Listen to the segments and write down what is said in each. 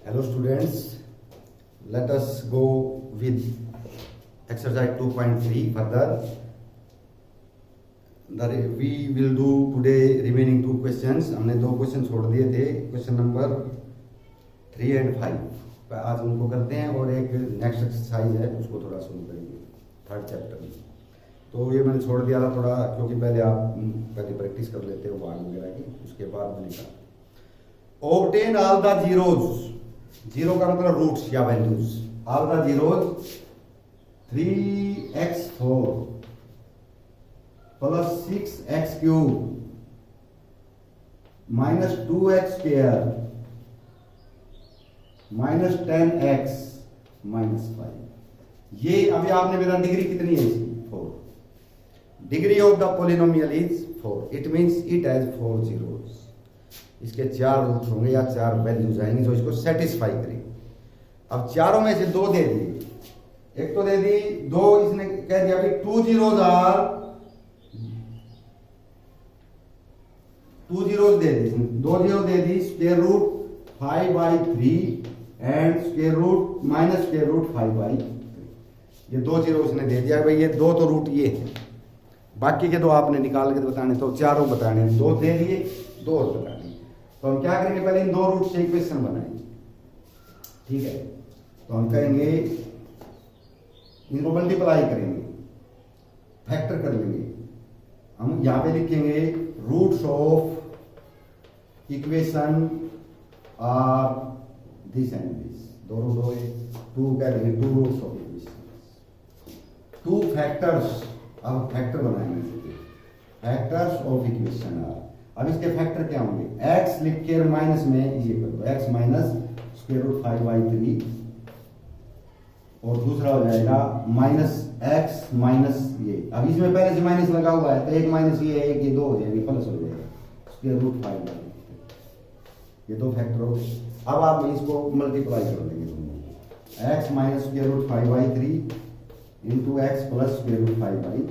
Hello students, let us go with exercise 2.3 further. We will do today remaining two questions. हमने दो question छोड़ दिए थे, question number 3 and 5 आज उनको करते हैं और एक नेक्स्ट एक्सरसाइज है उसको थोड़ा शुरू करेंगे थर्ड चैप्टर में। तो ये मैंने छोड़ दिया था थोड़ा क्योंकि पहले आप पहले प्रैक्टिस कर लेते हो भाग वगैरह की, उसके बाद मैंने कहा obtain all the zeros, zero का मतलब रूट्स या values, all the zeros 3x4 plus 6x cube minus 2x square minus 10x minus 5। ये अभी आपने मेरा डिग्री कितनी है इसकी 4। Degree of the polynomial is 4, it means it has 4 zeros. इसके 4 रूट होंगे या 4 वैल्यूज आएंगे जो इसको सेटिस्फाई करेंगे। अब चारों में से 2 दे दी, एक तो दे दी 2, इसने कह दिया भाई 2 जीरोस आर 2 जीरोस दे दी, 2 जीरो दे दी square root 5/3 and square root minus square root 5/3। ये 2 जीरो उसने दे दिया भाई, ये 2 तो रूट ये है, बाकी के 2 आपने निकाल के बताने, तो चारों बताने, 2 दे दिए 2 और बताने। तो हम क्या करेंगे, पहले इन 2 रूट से इक्वेशन बनाएंगे, ठीक है। तो हम करेंगे इनको मल्टीप्लाई करेंगे, फैक्टर कर लेंगे। हम यहां पे लिखेंगे roots of equation are this and this, दोनों 2 2 कह देंगे 2 रूट्स ऑफ इक्वेशन, 2 फैक्टर्स। अब फैक्टर बनाएंगे, फैक्टर्स ऑफ इक्वेशन आर। अब इसके फैक्टर क्या होंगे, x लिख के माइनस में ये कर दो, x माइनस स्क्वायर रूट 5/3 और दूसरा हो जाएगा माइनस x माइनस ये, अब इसमें पहले से माइनस लगा हुआ है तो एक माइनस ये एक ये 2 हो जाएंगे, प्लस हो जाएगा स्क्वायर रूट 5/3। ये 2 फैक्टर हो गए। अब आप इसको मल्टीप्लाई कर देंगे दोनों, x minus square root 5/3 into x plus square root 5/3।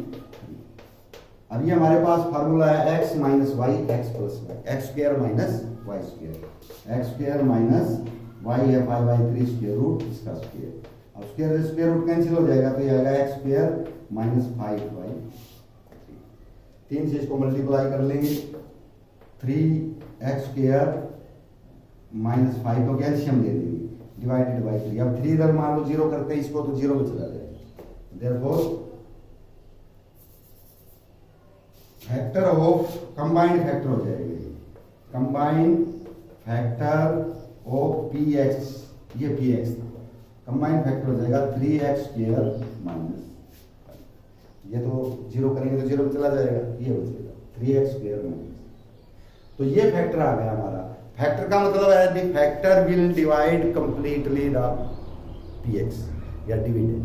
अब ये हमारे पास फार्मूला है x minus y x plus y, x square minus y square, x square minus y है 5/3 स्क्वायर रूट इसका स्क्वायर। अब स्क्वायर से स्क्वायर रूट कैंसिल हो जाएगा तो ये आएगा एक्स स्क्वायर माइनस 5/3। 3 से इसको मल्टीप्लाई कर लेंगे, 3x स्क्वायर माइनस 5 को कैल्शियम ले लेंगे डिवाइडेड बाई 3। अब 3 इधर मान लो 0 करते हैं इसको तो 0 में चला जाएगा, therefore factor of combined factor हो जाएगा, कंबाइंड फैक्टर ऑफ px, ये px कंबाइंड फैक्टर हो जाएगा 3x स्क्वायर माइनस, ये तो 0 करेंगे तो 0 में चला जाएगा, ये बचेगा 3x स्क्वायर माइनस। तो ये फैक्टर आ गया हमारा। फैक्टर का मतलब है the factor will divide completely the px या डिविडेंड,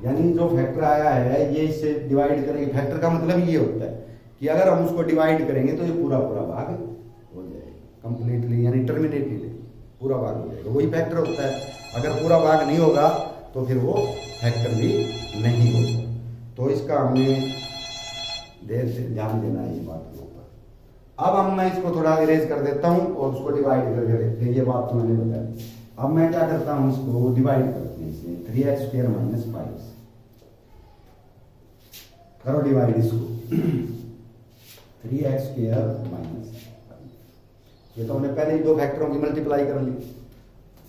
यानी जो फैक्टर आया है ये इससे डिवाइड करेंगे। फैक्टर का मतलब ये होता है कि अगर हम उसको डिवाइड करेंगे तो ये पूरा पूरा भाग हो जाएगा कंप्लीटली, यानी टर्मिनेटली पूरा भाग हो जाएगा, वही फैक्टर होता है। अगर पूरा भाग नहीं होगा तो फिर वो फैक्टर भी नहीं होगा। तो इसका हमें देर से ध्यान देना है ये बात के ऊपर। अब मैं इसको थोड़ा इरेज कर देता हूँ और उसको डिवाइड करके देखते हैं, ये बात तो मैंने बताई। अब मैं क्या करता हूँ, इसको डिवाइड करते हैं इसमें 3x स्क्वायर माइनस 5 करो डिवाइड इसको 3x स्क्वायर माइनस, ये तो हमने पहले ही 2 फैक्टरों की मल्टीप्लाई कर ली।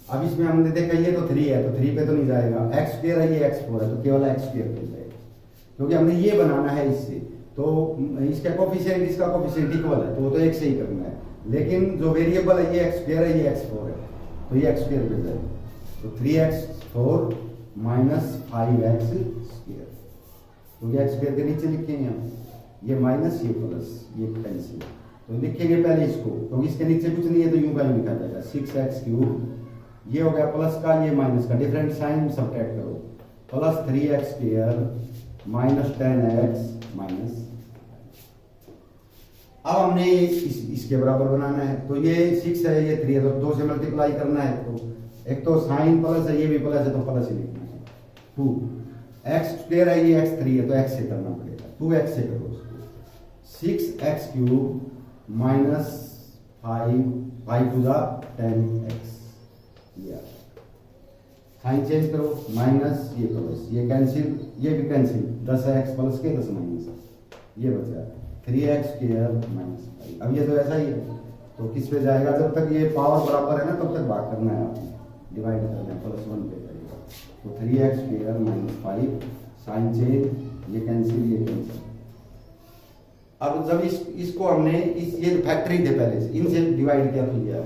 अब इसमें हमने देखा ये तो 3 है तो 3 पे तो नहीं जाएगा, x स्क्वायर है ये x4 है तो केवल x स्क्वायर पे जाएगा, क्योंकि हमने ये बनाना है इससे। तो इसका कोफिशिएंट इसका कोफिशिएंट इक्वल है तो वो तो 1 से ही करना है, लेकिन जो वेरिएबल है ये x स्क्वायर है ये x4 है तो ये x स्क्वायर पे जाएगा। तो 3x4 माइनस 5x स्क्वायर, क्योंकि x स्क्वायर के नीचे लिखेंगे हम, ये माइनस ये प्लस ये कैंसिल, तो लिखेंगे पहले इसको क्योंकि इसके नीचे कुछ नहीं है तो यूं का यूं लिखा जाएगा 6x क्यूब, ये हो गया प्लस का ये माइनस का, डिफरेंट साइन सब्ट्रैक्ट करो, plus 3x square minus 10x minus. अब हमने इसके बराबर बनाना है, तो ये 6 है ये 3 है तो 2 से मल्टीप्लाई करना है, तो एक तो साइन प्लस है ये भी प्लस है तो प्लस ही लिखना है। 2x स्क्वायर है ये x3 है तो x से करना पड़ेगा, 2x से करो उसको, 6x cube minus 5 to the 10x ये साइन चेंज करो, माइनस ये प्लस, ये कैंसिल, ये भी कैंसिल, 10x प्लस के 10 माइनस, ये बचा 3x स्क्वायर माइनस 5। अब ये तो ऐसा ही है, तो किस पे जाएगा, जब तक ये पावर बराबर है ना तब तक भाग करना है आपने, डिवाइड करना है, +1 पे करेगा। तो 3x square minus 5 sign change, ये कैंसिल, ये कैंसिल। अब जब इसको हमने ये फैक्टरी थे पहले से, इनसे डिवाइड किया तो ये,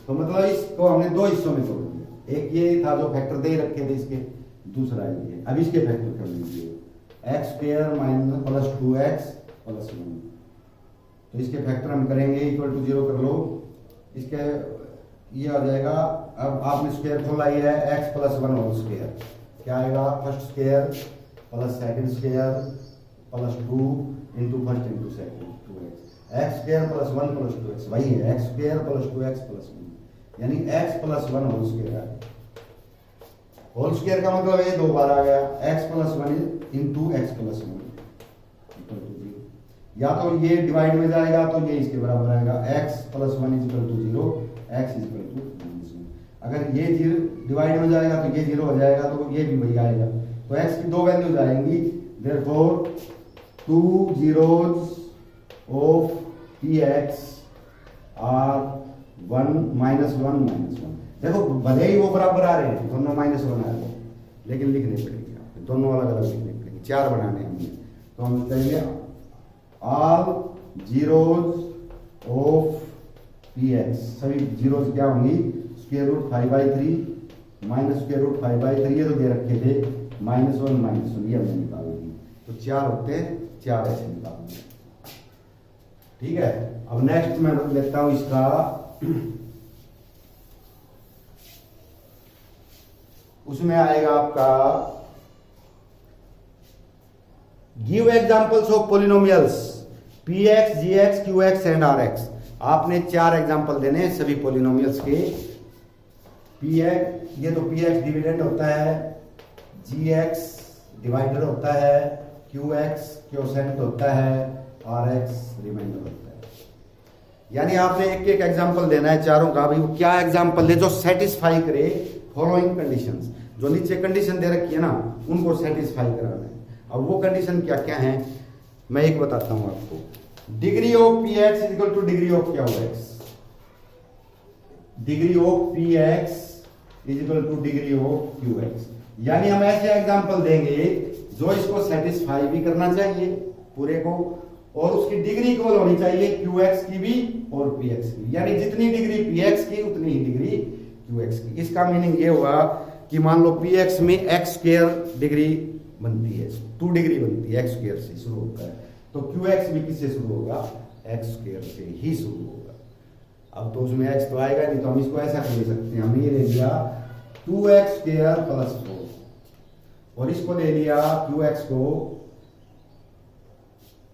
तो मतलब इसको हमने दो हिस्सों में तोड़ दिया, एक ये था जो फैक्टर दे रखे थे इसके, दूसरा ये। अब इसके फैक्टर कर लीजिए, x square minus plus 2x plus 1, तो इसके फैक्टर हम करेंगे इक्वल टू 0 कर लो, इसके ये आ जाएगा। अब आपने स्क्वायर खोला ही है, x प्लस 1 होल स्क्वायर, क्या आएगा, first square plus second square plus 2 into first into second 2x, x square plus 1 plus 2x, वही है x square plus 2x plus 1, यानी x प्लस 1 होल स्क्वायर है। होल स्क्वायर का मतलब ये 2 बार आ गया, x plus 1 into x plus 1 equal to 0। या तो ये डिवाइड में जाएगा तो ये इसके बराबर आएगा, x plus 1 equal to 0, x equal to 0। अगर ये 0 डिवाइड में जाएगा तो ये 0 हो जाएगा, तो ये भी वही आएगा। तो x की दो वैल्यूज आएंगी, therefore 2 zeros of px are 1 -1 -1। देखो भले ही वो बराबर आ रहे हैं, दोनों -1 आ रहे हैं, लेकिन लिखने पड़ेंगे आपको, दोनों अलग अलग लिखने पड़ेंगे, 4 बनाने हमने। तो हम कहेंगे all zeros of px, सभी जीरोस क्या होंगी, square root 5/3 minus square root 5/3, ये तो दे रखे थे, -1 -1, ये हमने निकाल दी। तो 4 होते हैं, 4 ऐसे निकालेंगे, ठीक है। अब नेक्स्ट मैं लेता हूं इसका उसमें आएगा आपका give examples of polynomials px, gx, qx and rx। आपने 4 एग्जांपल देने हैं सभी पॉलिनोमियल्स के। px, ये तो px डिविडेंड होता है, gx डिवाइडर होता है, qx क्वोशेंट होता है, rx रिमाइंडर होता है। यानी आपने एक एक एग्जांपल देना है चारों का। भाई वो क्या एग्जांपल दे जो सेटिस्फाई करे फॉलोइंग कंडीशंस, जो नीचे कंडीशन दे रखी है ना उनको सेटिस्फाई कराना है। अब वो कंडीशन क्या क्या है मैं एक बताता हूं आपको। Degree of P x is equal two degree of क्या होगा x, degree of P x is equal two degree of Q x. यानी हम ऐसे एग्जांपल देंगे जो इसको सेटिस्फाई भी करना चाहिए पूरे को, और उसकी डिग्री इक्वल होनी चाहिए क्यू एक्स की भी और पी एक्स की। यानी जितनी डिग्री पी एक्स की उतनी ही डिग्री क्यू एक्स की। इसका मीनिंग ये हुआ कि मान लो पी एक्स में एक्स स्क्वायर डिग्री बनती है, 2 डिग्री बनती है, एक्स स्क्वायर से शुरू होता है, तो क्यू एक्स भी किससे शुरू होगा, एक्स स्क्वायर से ही शुरू होगा। अब तो उसमें एक्स तो आएगा नहीं, तो हम इसको ऐसा ले सकते हैं, हमने ये ले लिया 2x स्क्वायर प्लस 4 और इसको ले लिया क्यू एक्स को।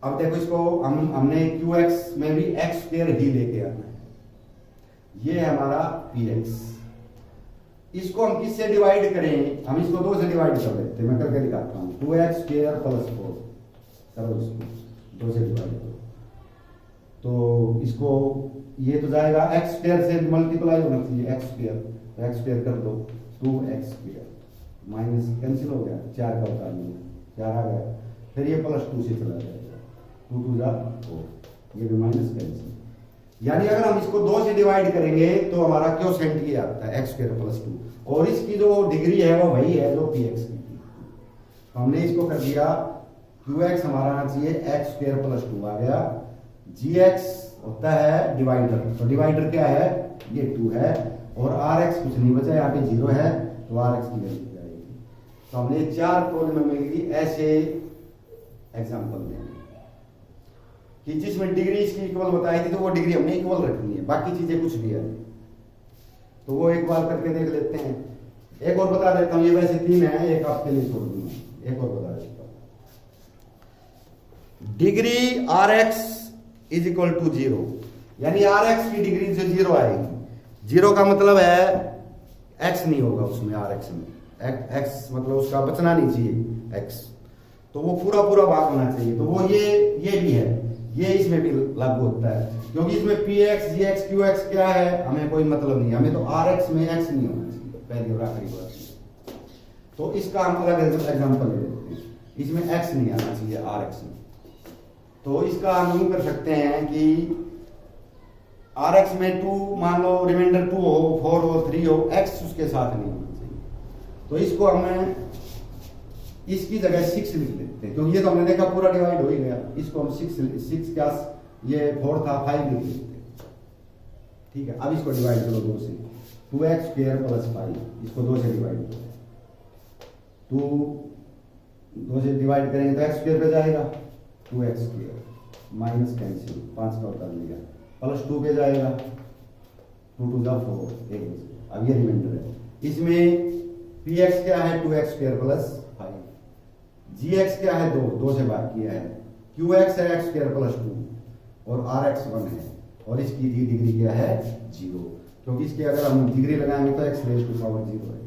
अब देखो इसको हमने क्यू एक्स में भी एक्स स्क्वायर ही लेके आना है, ये है हमारा पी एक्स। इसको हम किससे डिवाइड करें, हम इसको 2 से डिवाइड कर लेते हैं, मैं करके दिखाता हूं। 2x स्क्वायर प्लस 4 करो, इसको 2 से डिवाइड करो तो इसको ये तो जाएगा x स्क्वायर से मल्टीप्लाई होना चाहिए, x स्क्वायर कर दो 2x स्क्वायर माइनस कैंसिल हो गया, 4 का उतार लिया 4 आ गया, फिर ये प्लस 2 से चला जाएगा, 2 2 जा 4, ये भी माइनस कैंसिल। यानी अगर हम इसको 2 से डिवाइड करेंगे तो हमारा क्वोशेंट ये आता है x स्क्वायर प्लस 2, और इसकी जो डिग्री है वो वही है जो px की थी। तो हमने इसको कर दिया qx हमारा आना चाहिए x स्क्वायर प्लस 2 आ गया, gx होता है डिवाइडर, तो डिवाइडर क्या है ये 2 है, और rx कुछ नहीं बचा, यहाँ पे 0 है तो rx की वैल्यू क्या आएगी। तो हमने 4 पॉलिनोमियल की ऐसे एग्जांपल देंगे कि जिसमें डिग्री इसकी इक्वल बताई थी तो वो डिग्री हमने इक्वल रखनी है, बाकी चीजें कुछ भी है तो वो एक बार करके देख लेते हैं। एक और बता देता हूं, ये वैसे 3 है, एक आपके लिए छोड़ दूंगा, एक और बता देता हूं। Degree r x is equal to 0, यानी आर एक्स की डिग्री जो 0 आएगी, 0 का मतलब है x नहीं होगा उसमें, आर एक्स में x मतलब उसका बचना नहीं चाहिए x, तो वो पूरा भाग होना चाहिए। तो वो ये भी है, ये इसमें भी लागू होता है। क्योंकि इसमें पी एक्स जी एक्स क्यू एक्स क्या है हमें कोई मतलब नहीं, हमें तो आर एक्स में एक्स नहीं होना चाहिए, पहली और आखिरी बात। तो इसका हम अलग एग्जाम्पल ले लेते हैं, इसमें एक्स नहीं आना चाहिए आर एक्स में। तो इसका हम यूं कर सकते हैं कि आर एक्स में 2 मान लो रिमाइंडर 2 हो, 4 हो, 3 हो, एक्स उसके साथ नहीं होना चाहिए। तो इसको हमें इसकी जगह 6 लिख लेते हैं, क्योंकि ये तो हमने देखा पूरा डिवाइड हो ही गया। इसको हम 6 क्या, ये 4 था 5 लिख लेते हैं, ठीक है। अब इसको डिवाइड करो 2 से, 2x स्क्वायर प्लस 5, इसको 2 से डिवाइड करो, 2 से डिवाइड करेंगे तो x स्क्वायर पे जाएगा, 2x स्क्वायर माइनस कैंसिल 5 का उतार लिया, प्लस 2 पे जाएगा, 2 2 जा 4, 1 बचा। अब ये रिमाइंडर है, इसमें px क्या है 2x स्क्वायर प्लस 5, gx क्या है 2 से भाग किया है, qx है x स्क्वायर प्लस 2 और rx 1 है, और इसकी डिग्री क्या है 0, क्योंकि इसके अगर हम डिग्री लगाएंगे तो x रेज टू पावर 0 है,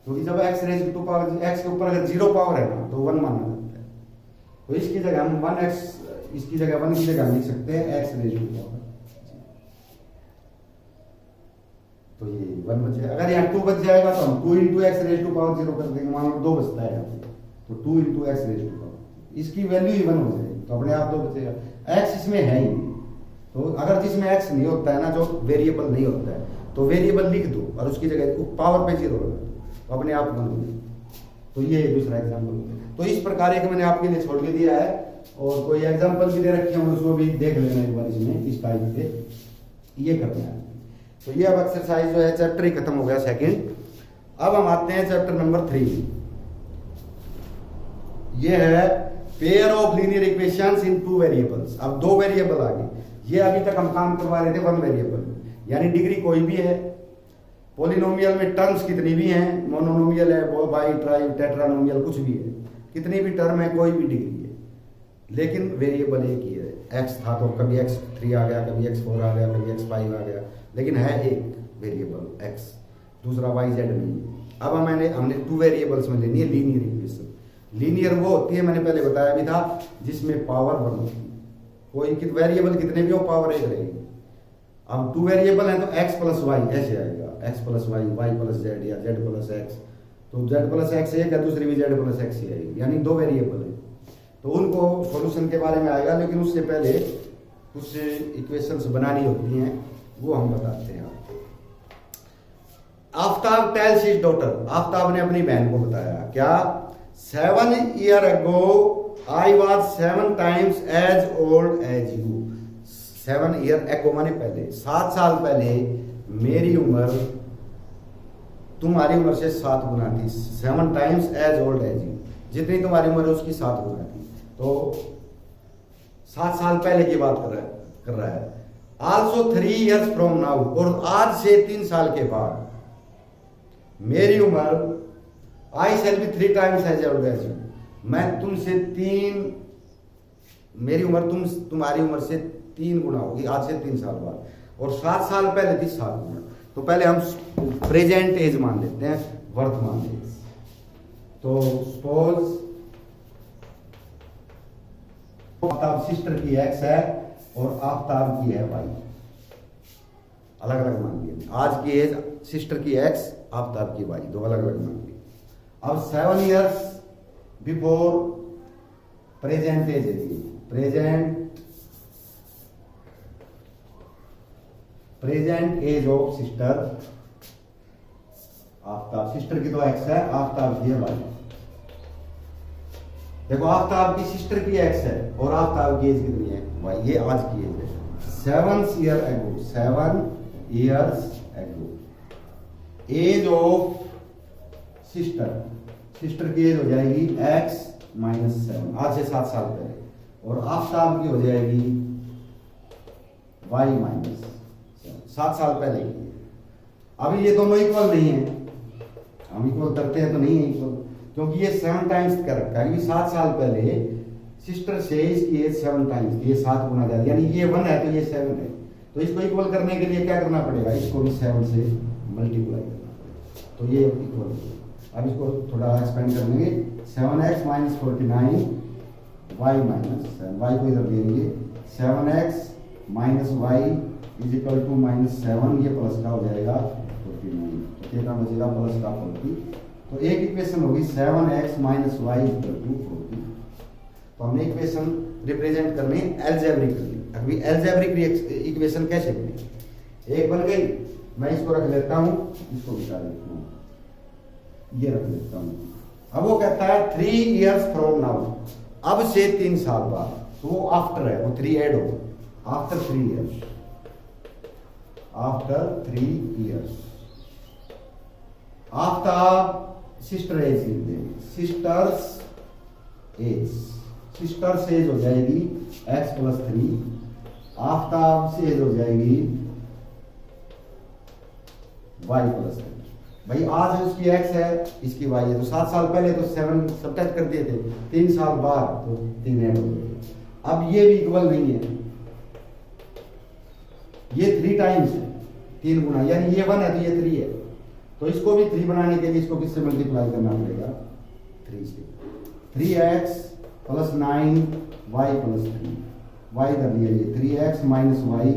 क्योंकि जब x raise to power x के ऊपर अगर 0 पावर है ना तो 1 माना जाता है। तो इसकी जगह हम 1x, इसकी जगह 1 की जगह हम लिख सकते हैं x रेज टू पावर, तो ये 1 बचे। अगर यहाँ 2 बच जाएगा तो हम 2 into x raise to power 0 कर देंगे, मान लो 2 बचता है यहाँ पे, तो 2 into x raise to power, इसकी वैल्यू ही 1 हो जाएगी, तो अपने आप 2 बचेगा। x इसमें है ही नहीं, तो अगर जिसमें x नहीं होता है ना, जो वेरिएबल नहीं होता है, तो वेरिएबल लिख दो और उसकी जगह पावर पे 0 लगा दो, तो अपने आप 1 हो जाएगा। तो ये दूसरा एग्जाम्पल। तो इस प्रकार एक मैंने आपके लिए छोड़ के दिया है, और कोई एग्जाम्पल भी दे रखे हैं उसको भी देख लेना एक बार, इसमें इस टाइप के ये करना है। तो ये अब एक्सरसाइज जो है चैप्टर ही खत्म हो गया सेकंड। अब हम आते हैं चैप्टर नंबर 3, ये है pair of linear equations in 2 variables. अब 2 वेरिएबल आ गए, ये अभी तक हम काम करवा रहे थे 1 वेरिएबल, यानी डिग्री कोई भी है, पॉलिनोमियल में टर्म्स कितनी भी हैं, मोनोनोमियल है, बाई ट्राई टेट्रानोमियल कुछ भी है, कितनी भी टर्म है कोई भी डिग्री है, लेकिन वेरिएबल एक ही है। x था तो कभी x3 आ गया, कभी x4 आ गया, कभी x5 आ गया, लेकिन है एक वेरिएबल x, दूसरा y z नहीं है। अब हमने 2 वेरिएबल्स में लेनी है लीनियर इक्वेशन। लीनियर वो होती है, मैंने पहले बताया भी था, जिसमें पावर 1 होती है, कोई वेरिएबल कितने भी हो पावर 1 रहेगी। अब 2 वेरिएबल हैं तो x प्लस वाई ऐसे आएगा, x plus y, y plus z या जेड प्लस एक्स, तो जेड प्लस एक्स एक है, दूसरी भी जेड प्लस एक्स ही आएगी, यानी 2 वेरिएबल है। तो उनको सॉल्यूशन के बारे में आएगा, लेकिन उससे पहले कुछ इक्वेशंस बनानी होती हैं, वो हम बताते हैं आपको। Aftab tales his daughter, Aftab ने अपनी बहन को बताया क्या, 7 years ago I was 7 times as old as you। 7 years ago माने पहले, 7 साल पहले मेरी उम्र तुम्हारी उम्र से 7 गुना थी। 7 times as old as you, जितनी तुम्हारी उम्र है उसकी 7 गुना थी। तो 7 साल पहले की बात कर रहा है। Also 3 years from now, और आज से 3 साल के बाद मेरी उम्र I shall be 3 times as old as you, मैं तुमसे 3, मेरी उम्र तुम्हारी उम्र से 3 गुना होगी आज से 3 साल बाद, और 7 साल पहले थी 7 गुना। तो पहले हम प्रेजेंट एज मान लेते हैं, वर्तमान एज। तो सपोज आफ्ताब सिस्टर की x है और आफ्ताब की है y, अलग अलग मान लिए। आज की एज सिस्टर की x, आफ्ताब की y, 2 अलग अलग मान लिए। अब 7 years बिफोर प्रेजेंट एज है, present age of sister, Aftab sister की तो x है, आफ्ताब की है y। देखो आफ्ताब की सिस्टर की x है और आफ्ताब की एज कितनी है y, ये आज की एज है। 7 years ago, 7 years ago age of sister, sister की एज हो जाएगी x माइनस 7, आज से 7 साल पहले, और आफ्ताब की हो जाएगी y माइनस 7 साल पहले की। अभी ये दोनों इक्वल नहीं है, हम इक्वल करते हैं तो नहीं है इक्वल, क्योंकि ये 7 टाइम्स का रखा है, क्योंकि 7 साल पहले सिस्टर से इसकी एज 7 टाइम्स, ये 7 गुना ज्यादा, यानी ये 1 है तो ये 7 है। तो इसको इक्वल करने के लिए क्या करना पड़ेगा, इसको भी 7 से मल्टीप्लाई करना पड़ेगा, तो ये इक्वल। अब इसको थोड़ा एक्सपेंड करेंगे, 7x minus 49 y minus 7, y को इधर देंगे, 7x minus y is equal to -7, ये प्लस का हो जाएगा 49, तो क्या बचेगा प्लस का 40। तो एक इक्वेशन होगी 7x minus Y equal to 40। तो हमने इक्वेशन रिप्रेजेंट करनी एल्जेब्रिकली। अभी एल्जेब्रिक इक्वेशन कैसे बनेगी, एक बन गई, मैं इसको रख लेता हूं, इसको बिठा देता हूं, ये रख लेता हूं। अब वो कहता है 3 years फ्रॉम नाउ, अब से 3 साल बाद, तो वो आफ्टर है, वो 3 ऐड होगा, after 3 years, after 3 years, after sister age लिख देंगे, सिस्टर्स एज हो जाएगी x प्लस 3, आफ्ताब से एज हो जाएगी y प्लस 3। भाई आज उसकी x है, इसकी y है, तो 7 साल पहले तो 7 सब्ट्रैक्ट कर दिए थे, 3 साल बाद तो 3 ऐड हो गए। अब ये भी इक्वल नहीं है, ये 3 टाइम्स है, 3 गुना, यानी ये 1 है तो ये 3 है, तो इसको भी 3 बनाने के लिए इसको किससे मल्टीप्लाई करना पड़ेगा, 3 से। 3x plus 9 y plus 3, y कर लिया, ये 3x माइनस वाई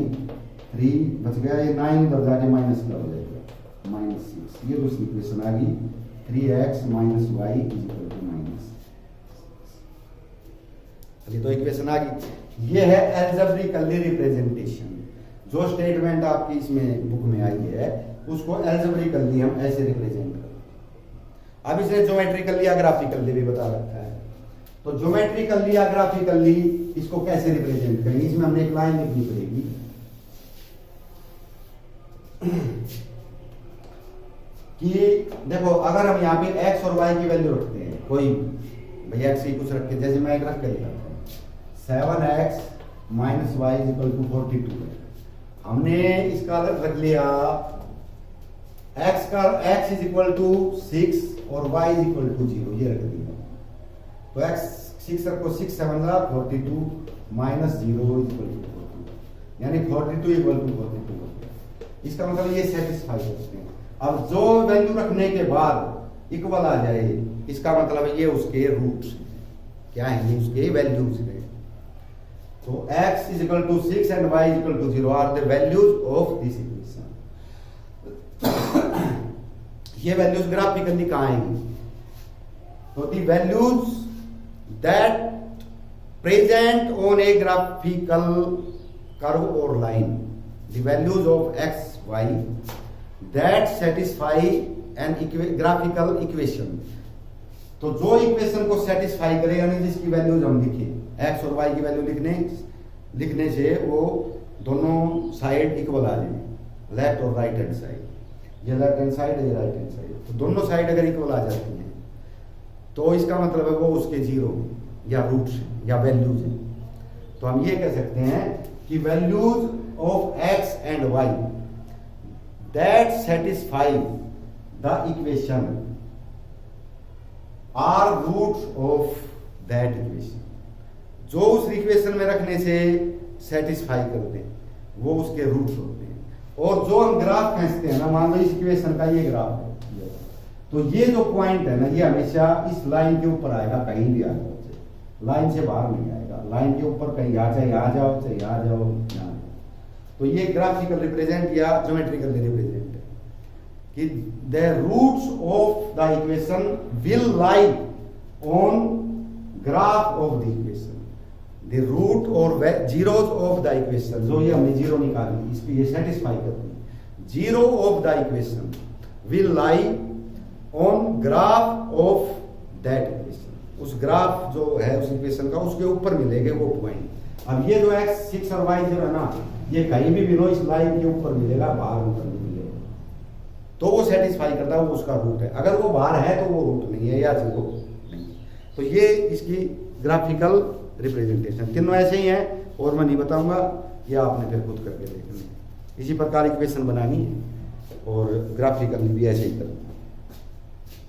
3 बच गया, ये 9 इधर जाके माइनस का हो जाएगा -6। ये दूसरी इक्वेशन आ गई 3x minus y is equal to -6। अभी तो इक्वेशन आ गई। ये है एल्जेब्रिकली रिप्रेजेंटेशन। जो स्टेटमेंट आपकी इसमें बुक में आई है उसको एल्जेब्रिकली हम ऐसे रिप्रेजेंट करते हैं। अब इसने ज्योमेट्रिकली या ग्राफिकली भी बता रखा है, तो ज्योमेट्रिकली या ग्राफिकली इसको कैसे रिप्रेजेंट करेंगे, इसमें हमने एक लाइन लिखनी पड़ेगी कि देखो अगर हम यहाँ पे x और y की वैल्यू रखते हैं, कोई भैया x ही कुछ रखते, जैसे मैं एक रख के लिखा 7x minus y is equal to 42 है, हमने इसका रख लिया x इज इक्वल टू 6 और y इज इक्वल टू 0, ये रख दिया। तो x 6 रखो, 6 7 42 माइनस 0 इज इक्वल टू 42, यानी 42 इक्वल टू 42। इसका मतलब ये सेटिस्फाई करते हैं। अब जो वैल्यू रखने के बाद इक्वल आ जाए, इसका मतलब ये उसके रूट्स क्या है, ये उसके वैल्यूज है। तो x is equal to 6 and y is equal to 0 are the values of this equation. ये वैल्यूज ग्राफिकली कहां आएंगी, तो the values that present on a graphical curve और line, the values of x y that satisfy an graphical equation. तो जो equation को satisfy करे, यानी जिसकी वैल्यूज हम लिखे, x और y की वैल्यू लिखने से वो दोनों साइड इक्वल आ जाए, लेफ्ट और राइट हैंड साइड, ये लेफ्ट हैंड साइड है, ये राइट हैंड साइड, तो दोनों साइड अगर इक्वल आ जाती हैं तो इसका मतलब है वो उसके 0 या रूट्स या वैल्यूज हैं। तो हम ये कह सकते हैं कि values of x and y that satisfy the equation are roots of that equation। जो उस इक्वेशन में रखने से सेटिस्फाई करते हैं वो उसके रूट्स होते हैं। और जो हम ग्राफ खींचते हैं ना, मान लो इस इक्वेशन का ये ग्राफ है, तो ये जो पॉइंट है ना, ये हमेशा इस लाइन के ऊपर आएगा, कहीं भी आ जाओ, लाइन से बाहर नहीं आएगा, लाइन के ऊपर कहीं आ जाए, आ जाओ चाहे आ जाओ यहाँ। तो ये ग्राफिकल रिप्रेजेंट या ज्योमेट्रिकल रिप्रेजेंट है कि the roots of the equation will lie on graph of the equation, the root और जीरोस ऑफ द इक्वेशन, जो ये हमने जीरो निकाली इसको ये सेटिस्फाई करती है, zero of the equation will lie on graph of that equation, उस ग्राफ जो है उस इक्वेशन का उसके ऊपर मिलेंगे वो पॉइंट। अब ये जो x 6 और y 0 है ना, ये कहीं भी मिलो इस लाइन के ऊपर मिलेगा, बाहर ऊपर नहीं मिलेगा, तो वो सेटिस्फाई करता है, वो उसका रूट है। अगर वो बाहर है तो वो रूट नहीं है या 0 नहीं। तो ये इसकी ग्राफिकल रिप्रेजेंटेशन, तीनों ऐसे ही हैं और मैं नहीं बताऊंगा, ये आपने फिर खुद करके देखना है। इसी प्रकार इक्वेशन बनानी है और ग्राफिकल भी ऐसे ही करना है।